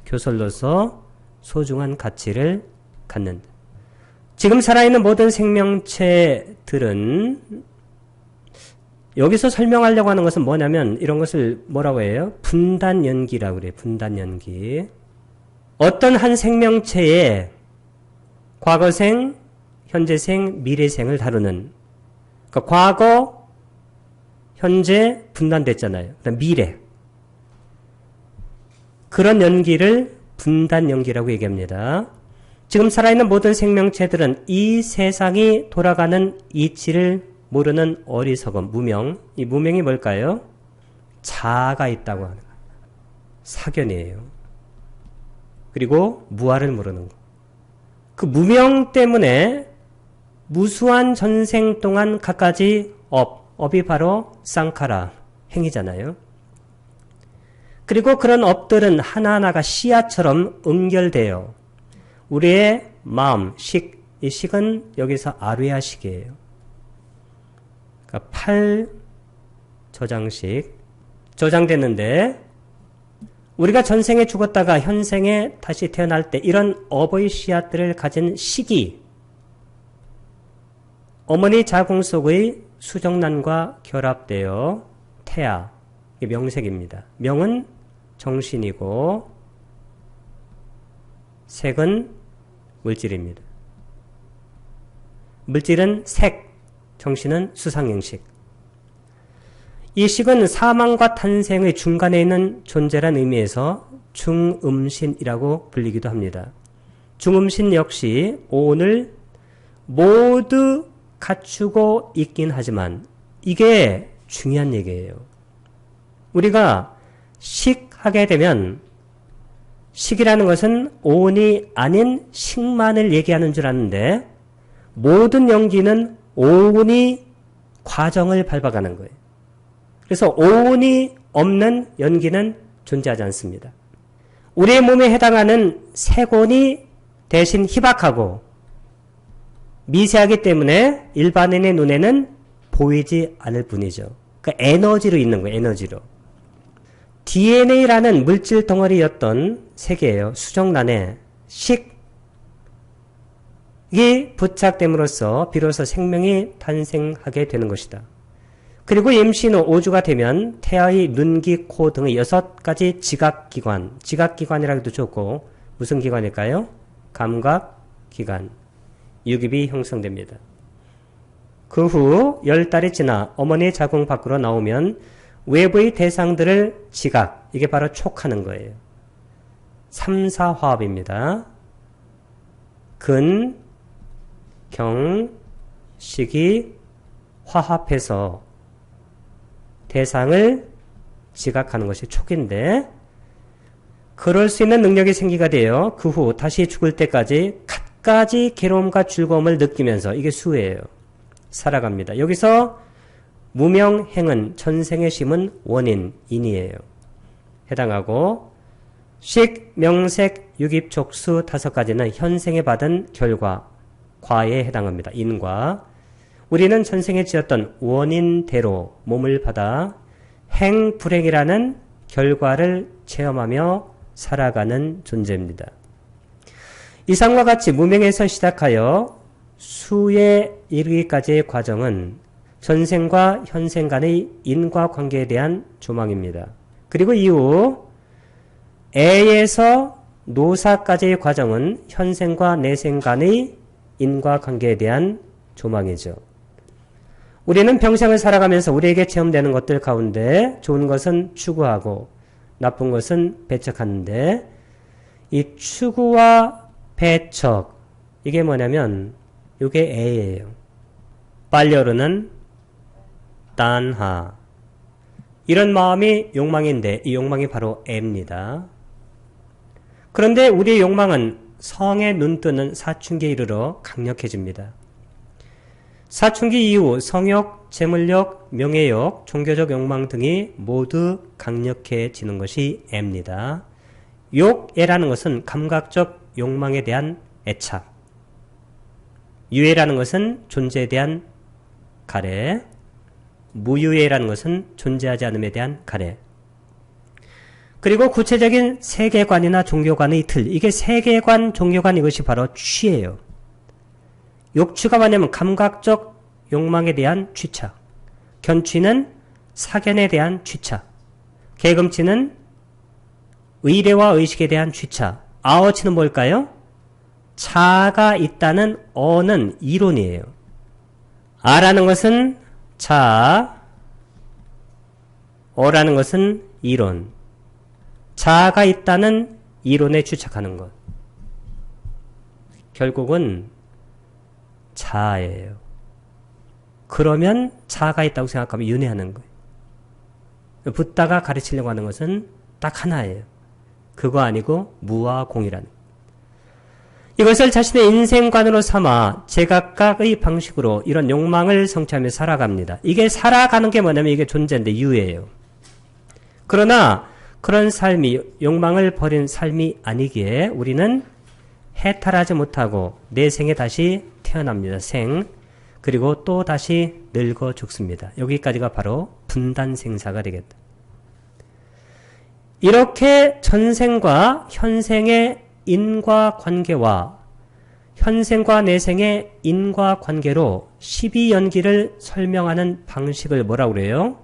교설로서 소중한 가치를 갖는다. 지금 살아있는 모든 생명체들은 여기서 설명하려고 하는 것은 뭐냐면 이런 것을 뭐라고 해요? 분단연기라고 그래요. 분단연기. 어떤 한 생명체의 과거생, 현재생, 미래생을 다루는 그러니까 과거, 현재 분단됐잖아요. 그다음 미래. 그런 연기를 분단연기라고 얘기합니다. 지금 살아있는 모든 생명체들은 이 세상이 돌아가는 이치를 모르는 어리석음, 무명. 이 무명이 뭘까요? 자아가 있다고 하는 거예요. 사견이에요. 그리고 무아를 모르는 거. 그 무명 때문에 무수한 전생 동안 갖가지 업이 바로 쌍카라, 행위잖아요. 그리고 그런 업들은 하나하나가 씨앗처럼 응결돼요. 우리의 마음, 이 식은 여기서 아뢰아식이에요. 그러니까 8저장식 저장됐는데 우리가 전생에 죽었다가 현생에 다시 태어날 때 이런 업의 씨앗들을 가진 식이 어머니 자궁 속의 수정란과 결합되어 태아, 이게 명색입니다. 명은 정신이고 색은 물질입니다. 물질은 색, 정신은 수상형식. 이 식은 사망과 탄생의 중간에 있는 존재란 의미에서 중음신이라고 불리기도 합니다. 중음신 역시 오온을 모두 갖추고 있긴 하지만 이게 중요한 얘기예요. 우리가 식하게 되면 식이라는 것은 오온이 아닌 식만을 얘기하는 줄 아는데 모든 연기는 오온이 과정을 밟아가는 거예요. 그래서 오온이 없는 연기는 존재하지 않습니다. 우리의 몸에 해당하는 색온이 대신 희박하고 미세하기 때문에 일반인의 눈에는 보이지 않을 뿐이죠. 그러니까 에너지로 있는 거예요. 에너지로. DNA라는 물질 덩어리였던 세계예요. 수정란에 식이 부착됨으로써 비로소 생명이 탄생하게 되는 것이다. 그리고 임신 후 5주가 되면 태아의 눈, 귀, 코 등의 6가지 지각기관, 지각기관이라고 해도 좋고 무슨 기관일까요? 감각기관, 유깁이 형성됩니다. 그 후 10달이 지나 어머니 자궁 밖으로 나오면 외부의 대상들을 지각, 이게 바로 촉하는 거예요. 3사화합입니다. 근, 경, 식이 화합해서 대상을 지각하는 것이 촉인데 그럴 수 있는 능력이 생기게 돼요. 그 후 다시 죽을 때까지 갖가지 괴로움과 즐거움을 느끼면서 이게 수예요. 살아갑니다. 여기서 무명행은 전생에 심은 원인, 인이에요. 해당하고 식, 명색, 유깁, 촉수 5가지는 현생에 받은 결과, 과에 해당합니다. 인과. 우리는 전생에 지었던 원인대로 몸을 받아 행, 불행이라는 결과를 체험하며 살아가는 존재입니다. 이상과 같이 무명에서 시작하여 수에 이르기까지의 과정은 전생과 현생 간의 인과관계에 대한 조망입니다. 그리고 이후 애에서 노사까지의 과정은 현생과 내생 간의 인과관계에 대한 조망이죠. 우리는 평생을 살아가면서 우리에게 체험되는 것들 가운데 좋은 것은 추구하고 나쁜 것은 배척하는데 이 추구와 배척 이게 뭐냐면 이게 애예요. 빨려오르는 딴하 이런 마음이 욕망인데 이 욕망이 바로 애입니다. 그런데 우리의 욕망은 성에 눈뜨는 사춘기에 이르러 강력해집니다. 사춘기 이후 성욕, 재물욕, 명예욕, 종교적 욕망 등이 모두 강력해지는 것이 애입니다. 욕애라는 것은 감각적 욕망에 대한 애착, 유애라는 것은 존재에 대한 가래, 무유애라는 것은 존재하지 않음에 대한 가래. 그리고 구체적인 세계관이나 종교관의 틀, 이게 세계관, 종교관 이것이 바로 취예요. 욕취가 뭐냐면 감각적 욕망에 대한 취착, 견취는 사견에 대한 취착, 개금치는 의례와 의식에 대한 취착, 아어치는 뭘까요? 자아가 있다는 어는 이론이에요. 아라는 것은 자아, 어라는 것은 이론. 자아가 있다는 이론에 취착하는 것. 결국은 자아예요. 그러면 자아가 있다고 생각하면 윤회하는 거예요. 붓다가 가르치려고 하는 것은 딱 하나예요. 그거 아니고 무와 공이라는 거예요. 이것을 자신의 인생관으로 삼아 제각각의 방식으로 이런 욕망을 성취하며 살아갑니다. 이게 살아가는 게 뭐냐면 이게 존재인데 유예요. 그러나 그런 삶이 욕망을 버린 삶이 아니기에 우리는 해탈하지 못하고 내 생에 다시 태어납니다. 생. 그리고 또 다시 늙어 죽습니다. 여기까지가 바로 분단생사가 되겠다. 이렇게 전생과 현생의 인과관계와 현생과 내생의 인과관계로 12연기를 설명하는 방식을 뭐라고 그래요?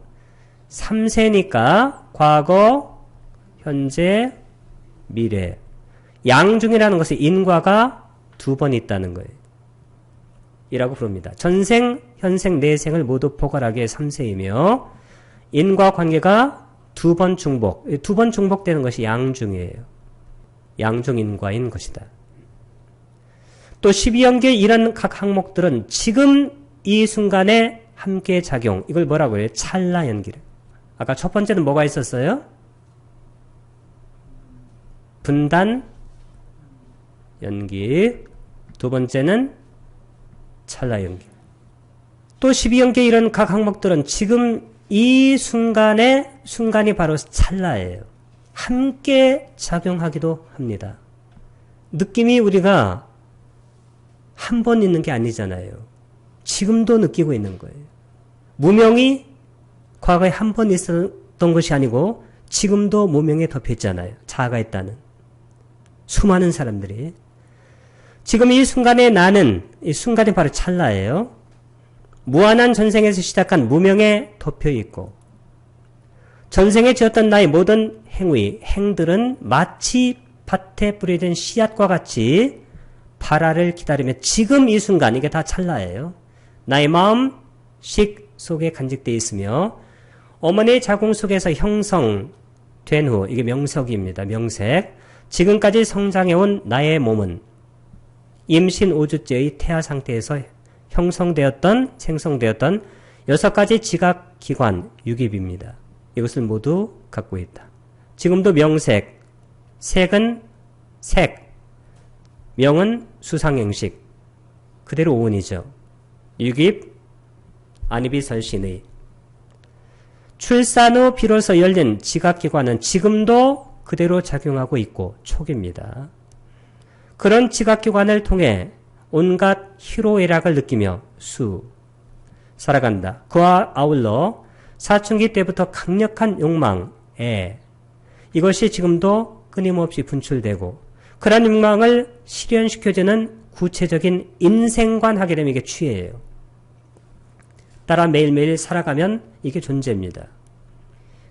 3세니까 과거, 현재, 미래. 양중이라는 것은 인과가 2번 있다는 거예요. 이라고 부릅니다. 전생, 현생, 내생을 모두 포괄하기에 3세이며 인과관계가 2번 중복. 2번 중복되는 것이 양중이에요. 양중인과인 것이다. 또 12연계의 이런 각 항목들은 지금 이 순간에 함께 작용. 이걸 뭐라고 해요? 찰나연기를. 아까 첫 번째는 뭐가 있었어요? 분단 연기. 두 번째는 찰나연기. 또 12연계의 이런 각 항목들은 지금 이 순간이 바로 찰나예요. 함께 작용하기도 합니다. 느낌이 우리가 한 번 있는 게 아니잖아요. 지금도 느끼고 있는 거예요. 무명이 과거에 한 번 있었던 것이 아니고 지금도 무명에 덮여 있잖아요. 자아가 있다는. 수많은 사람들이. 지금 이 순간에 나는, 이 순간이 바로 찰나예요. 무한한 전생에서 시작한 무명에 덮여 있고 전생에 지었던 나의 모든 행들은 마치 밭에 뿌려진 씨앗과 같이 발화를 기다리며 지금 이 순간 이게 다 찰나예요. 나의 마음 식 속에 간직되어 있으며 어머니의 자궁 속에서 형성된 후 이게 명석입니다. 명색. 지금까지 성장해온 나의 몸은 임신 5주째의 태아 상태에서 생성되었던 6가지 지각기관 유깁입니다. 이것을 모두 갖고 있다. 지금도 명색, 색은 색, 명은 수상형식, 그대로 오온이죠. 유깁, 안입이설신의. 출산 후 비로소 열린 지각기관은 지금도 그대로 작용하고 있고 촉입니다. 그런 지각기관을 통해 온갖 희로애락을 느끼며 살아간다. 그와 아울러 사춘기 때부터 강력한 욕망, 이것이 지금도 끊임없이 분출되고 그런 욕망을 실현시켜주는 구체적인 인생관 하게 되면 이게 취예요. 따라 매일매일 살아가면 이게 존재입니다.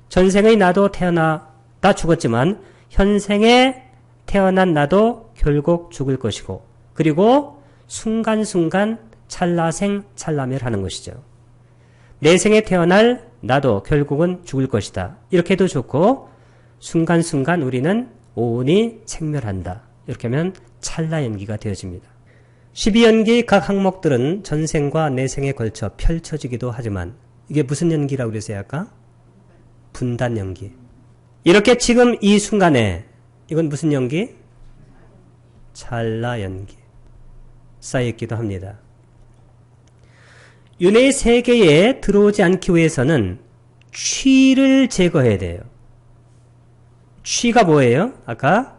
전생의 나도 태어나다 죽었지만 현생에 태어난 나도 결국 죽을 것이고 그리고 순간순간 찰나생 찰나멸하는 것이죠. 내생에 태어날 나도 결국은 죽을 것이다. 이렇게도 좋고 순간순간 우리는 오온이 생멸한다. 이렇게 하면 찰나연기가 되어집니다. 12연기 각 항목들은 전생과 내생에 걸쳐 펼쳐지기도 하지만 이게 무슨 연기라고 그랬어요 아까? 분단연기. 이렇게 지금 이 순간에 이건 무슨 연기? 찰나연기. 쌓여있기도 합니다. 윤회의 세계에 들어오지 않기 위해서는 취를 제거해야 돼요. 취가 뭐예요? 아까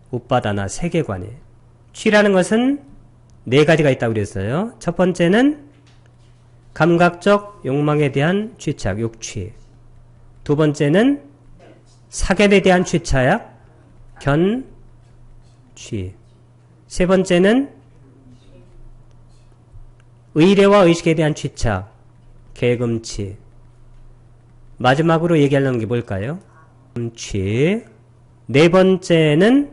우빠다나 세계관이에요. 취라는 것은 네 가지가 있다고 그랬어요. 첫 번째는 감각적 욕망에 대한 취착, 욕취. 두 번째는 사견에 대한 취착, 견취. 세 번째는 의례와 의식에 대한 취착, 계금취. 마지막으로 얘기하려는 게 뭘까요? 취. 네 번째는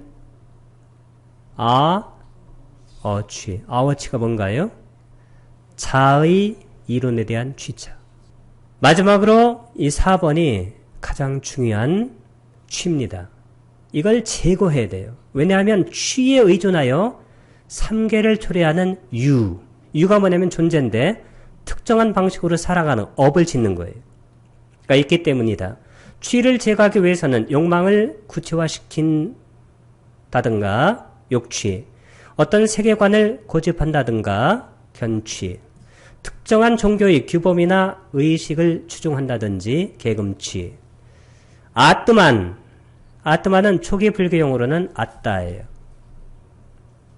어취. 아어취가 뭔가요? 자의 이론에 대한 취착. 마지막으로 이 4번이 가장 중요한 취입니다. 이걸 제거해야 돼요. 왜냐하면 취에 의존하여 3계를 초래하는 유가 뭐냐면 존재인데 특정한 방식으로 살아가는 업을 짓는 거예요. 그러니까 있기 때문이다. 취를 제거하기 위해서는 욕망을 구체화시킨다든가 욕취, 어떤 세계관을 고집한다든가 견취, 특정한 종교의 규범이나 의식을 추종한다든지 계금취. 아뜨만은 초기 불교용어로는 아따예요.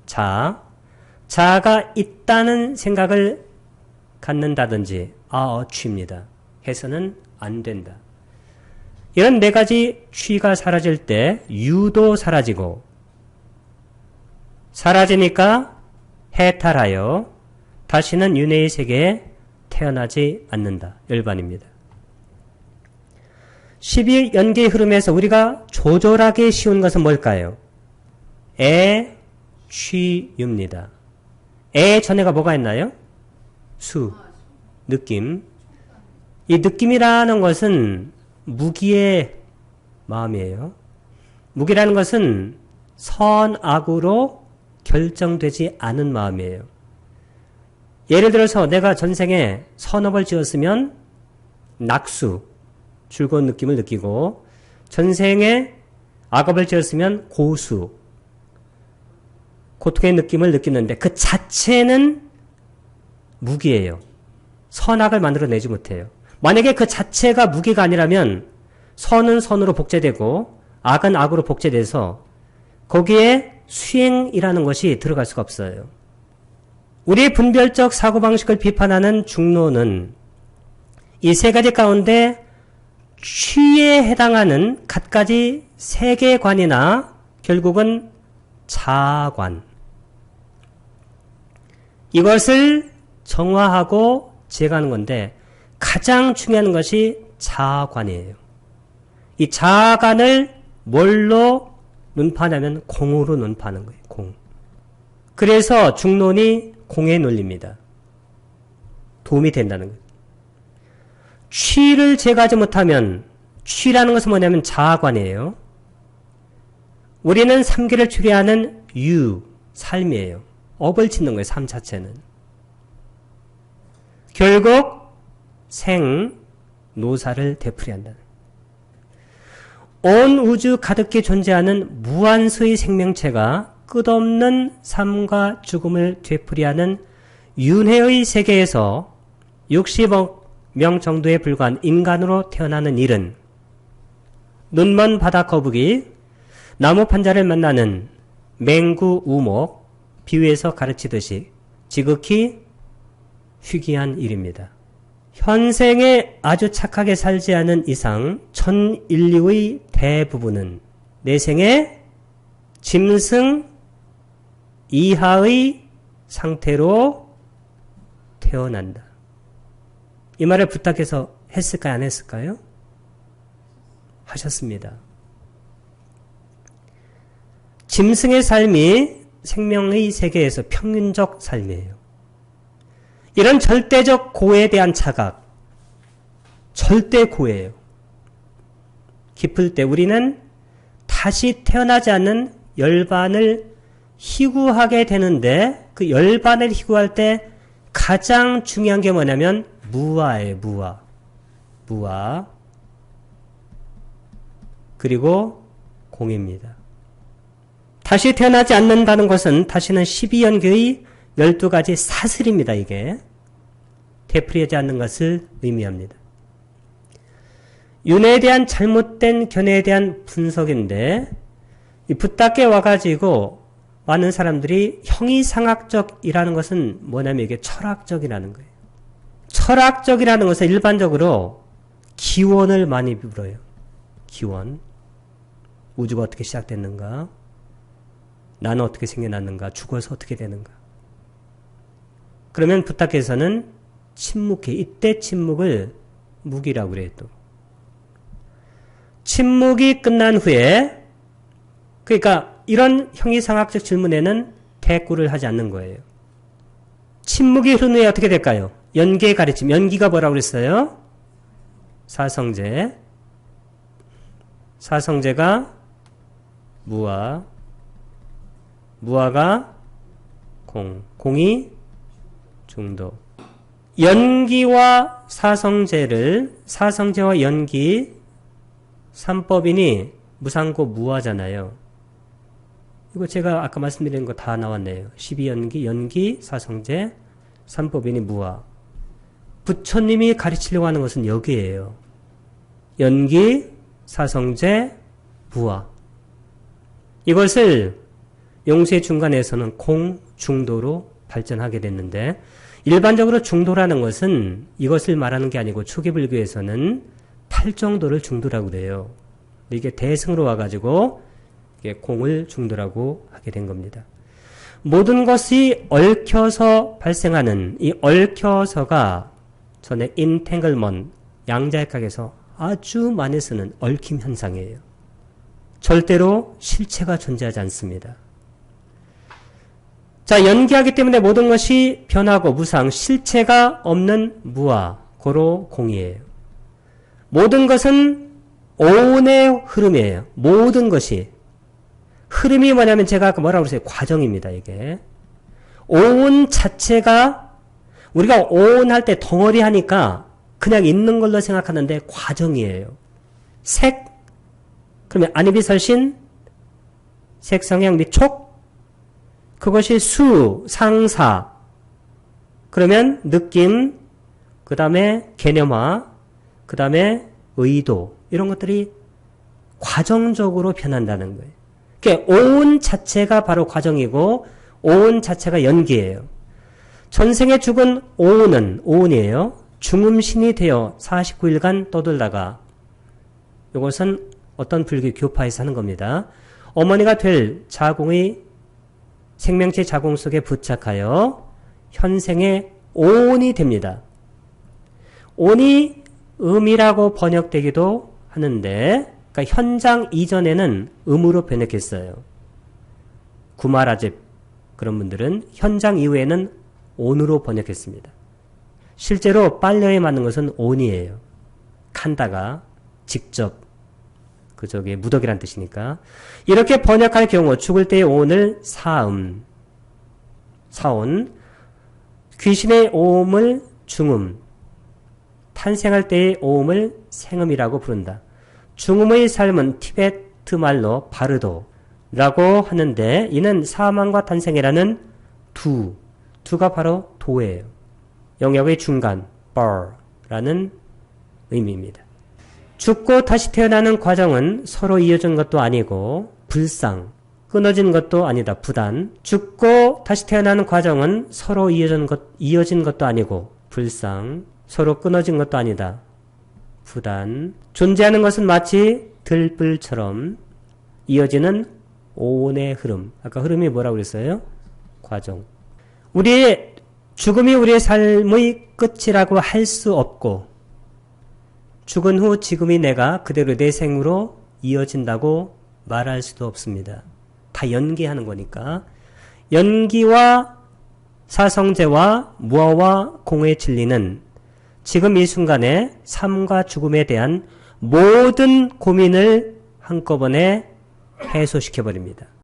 자아가 있다는 생각을 갖는다든지 어취입니다. 해서는 안 된다. 이런 네 가지 취가 사라질 때 유도 사라지고 사라지니까 해탈하여 다시는 윤회의 세계에 태어나지 않는다. 열반입니다. 12연계의 흐름에서 우리가 조절하기 쉬운 것은 뭘까요? 취유입니다. 전에가 뭐가 있나요? 느낌. 이 느낌이라는 것은 무기의 마음이에요. 무기라는 것은 선악으로 결정되지 않은 마음이에요. 예를 들어서 내가 전생에 선업을 지었으면 낙수, 즐거운 느낌을 느끼고 전생에 악업을 지었으면 고수, 고통의 느낌을 느끼는데 그 자체는 무기예요. 선악을 만들어내지 못해요. 만약에 그 자체가 무기가 아니라면 선은 선으로 복제되고 악은 악으로 복제돼서 거기에 수행이라는 것이 들어갈 수가 없어요. 우리의 분별적 사고방식을 비판하는 중론은 이 세 가지 가운데 취에 해당하는 갖가지 세계관이나 결국은 자아관, 이것을 정화하고 제거하는 건데 가장 중요한 것이 자아관이에요. 이 자아관을 뭘로 눈파냐면 공으로 눈파는 거예요. 공. 그래서 중론이 공의 논리입니다. 도움이 된다는 거예요. 취를 제거하지 못하면 취라는 것은 뭐냐면 자아관이에요. 우리는 삼계를 추리하는 삶이에요. 업을 짓는 거예요. 삶 자체는. 결국 노사를 되풀이한다. 온 우주 가득히 존재하는 무한수의 생명체가 끝없는 삶과 죽음을 되풀이하는 윤회의 세계에서 60억 명 정도에 불과한 인간으로 태어나는 일은 눈먼 바다 거북이, 나무 판자를 만나는 맹구 우목 비유에서 가르치듯이 지극히 희귀한 일입니다. 현생에 아주 착하게 살지 않은 이상 전 인류의 대부분은 내생에 짐승 이하의 상태로 태어난다. 이 말을 부탁해서 했을까요? 안 했을까요? 하셨습니다. 짐승의 삶이 생명의 세계에서 평균적 삶이에요. 이런 절대적 고에 대한 자각, 절대 고예요. 깊을 때 우리는 다시 태어나지 않는 열반을 희구하게 되는데 그 열반을 희구할 때 가장 중요한 게 뭐냐면 무아예요. 무아. 그리고 공입니다. 다시 태어나지 않는다는 것은 다시는 12연계의 12가지 사슬입니다. 이게 되풀이하지 않는 것을 의미합니다. 윤회에 대한 잘못된 견해에 대한 분석인데 이 부탁에 와가지고 많은 사람들이 형이상학적이라는 것은 뭐냐면 이게 철학적이라는 거예요. 철학적이라는 것은 일반적으로 기원을 많이 물어요. 기원. 우주가 어떻게 시작됐는가? 나는 어떻게 생겨났는가? 죽어서 어떻게 되는가? 그러면 부탁에서는 침묵해. 이때 침묵을 묵이라고 그래요. 또. 침묵이 끝난 후에 그러니까 이런 형이상학적 질문에는 대꾸를 하지 않는 거예요. 침묵이 흐른 후에 어떻게 될까요? 연기의 가르침. 연기가 뭐라고 그랬어요? 사성제. 사성제가 무아. 무아가 공. 공이 중도. 연기와 사성제와 연기 삼법이니 무상고 무아잖아요. 이거 제가 아까 말씀드린 거 다 나왔네요. 12연기, 연기, 사성제, 삼법이니 무아. 부처님이 가르치려고 하는 것은 여기에요. 연기, 사성제, 무아. 이것을 용수의 중간에서는 공, 중도로 발전하게 됐는데 일반적으로 중도라는 것은 이것을 말하는 게 아니고 초기불교에서는 8정도를 중도라고 그래요. 이게 대승으로 와가지고 공을 중도라고 하게 된 겁니다. 모든 것이 얽혀서 발생하는 이 얽혀서가 전에 entanglement, 양자역학에서 아주 많이 쓰는 얽힘 현상이에요. 절대로 실체가 존재하지 않습니다. 자, 연기하기 때문에 모든 것이 변하고 무상, 실체가 없는 무아, 고로 공이에요. 모든 것은 오온의 흐름이에요. 모든 것이. 흐름이 뭐냐면 제가 아까 뭐라고 그랬어요? 과정입니다, 이게. 오온 자체가 우리가 오온할 때 덩어리 하니까 그냥 있는 걸로 생각하는데 과정이에요. 색, 그러면 안이비설신, 색성향 및 촉, 그것이 수, 상사, 그러면 느낌, 그 다음에 개념화, 그 다음에 의도, 이런 것들이 과정적으로 변한다는 거예요. 그러니까 오온 자체가 바로 과정이고 오온 자체가 연기예요. 전생에 죽은 오온이에요. 중음신이 되어 49일간 떠돌다가 이것은 어떤 불교 교파에서 하는 겁니다. 어머니가 될 자궁의 생명체 자궁 속에 부착하여 현생에 오온이 됩니다. 온이 음이라고 번역되기도 하는데 그러니까 현장 이전에는 음으로 번역했어요. 구마라집 그런 분들은 현장 이후에는 온으로 번역했습니다. 실제로 빨려에 맞는 것은 온이에요. 칸다가 직접 그쪽에 무덕이란 뜻이니까 이렇게 번역할 경우 죽을 때의 온을 사온, 귀신의 오음을 중음, 탄생할 때의 오음을 생음이라고 부른다. 중음의 삶은 티베트 말로 바르도라고 하는데 이는 사망과 탄생이라는 두가 바로 도예요. 영역의 중간, bar라는 의미입니다. 죽고 다시 태어나는 과정은 서로 이어진 것도 아니고 불상, 끊어진 것도 아니다. 부단. 죽고 다시 태어나는 과정은 서로 이어진 것도 아니고 불상, 서로 끊어진 것도 아니다. 부단. 존재하는 것은 마치 들불처럼 이어지는 오온의 흐름. 아까 흐름이 뭐라고 그랬어요? 과정. 우리의 죽음이 우리의 삶의 끝이라고 할 수 없고 죽은 후 지금의 내가 그대로 내 생으로 이어진다고 말할 수도 없습니다. 다 연기하는 거니까. 연기와 사성제와 무아와 공의 진리는 지금 이 순간에 삶과 죽음에 대한 모든 고민을 한꺼번에 해소시켜버립니다.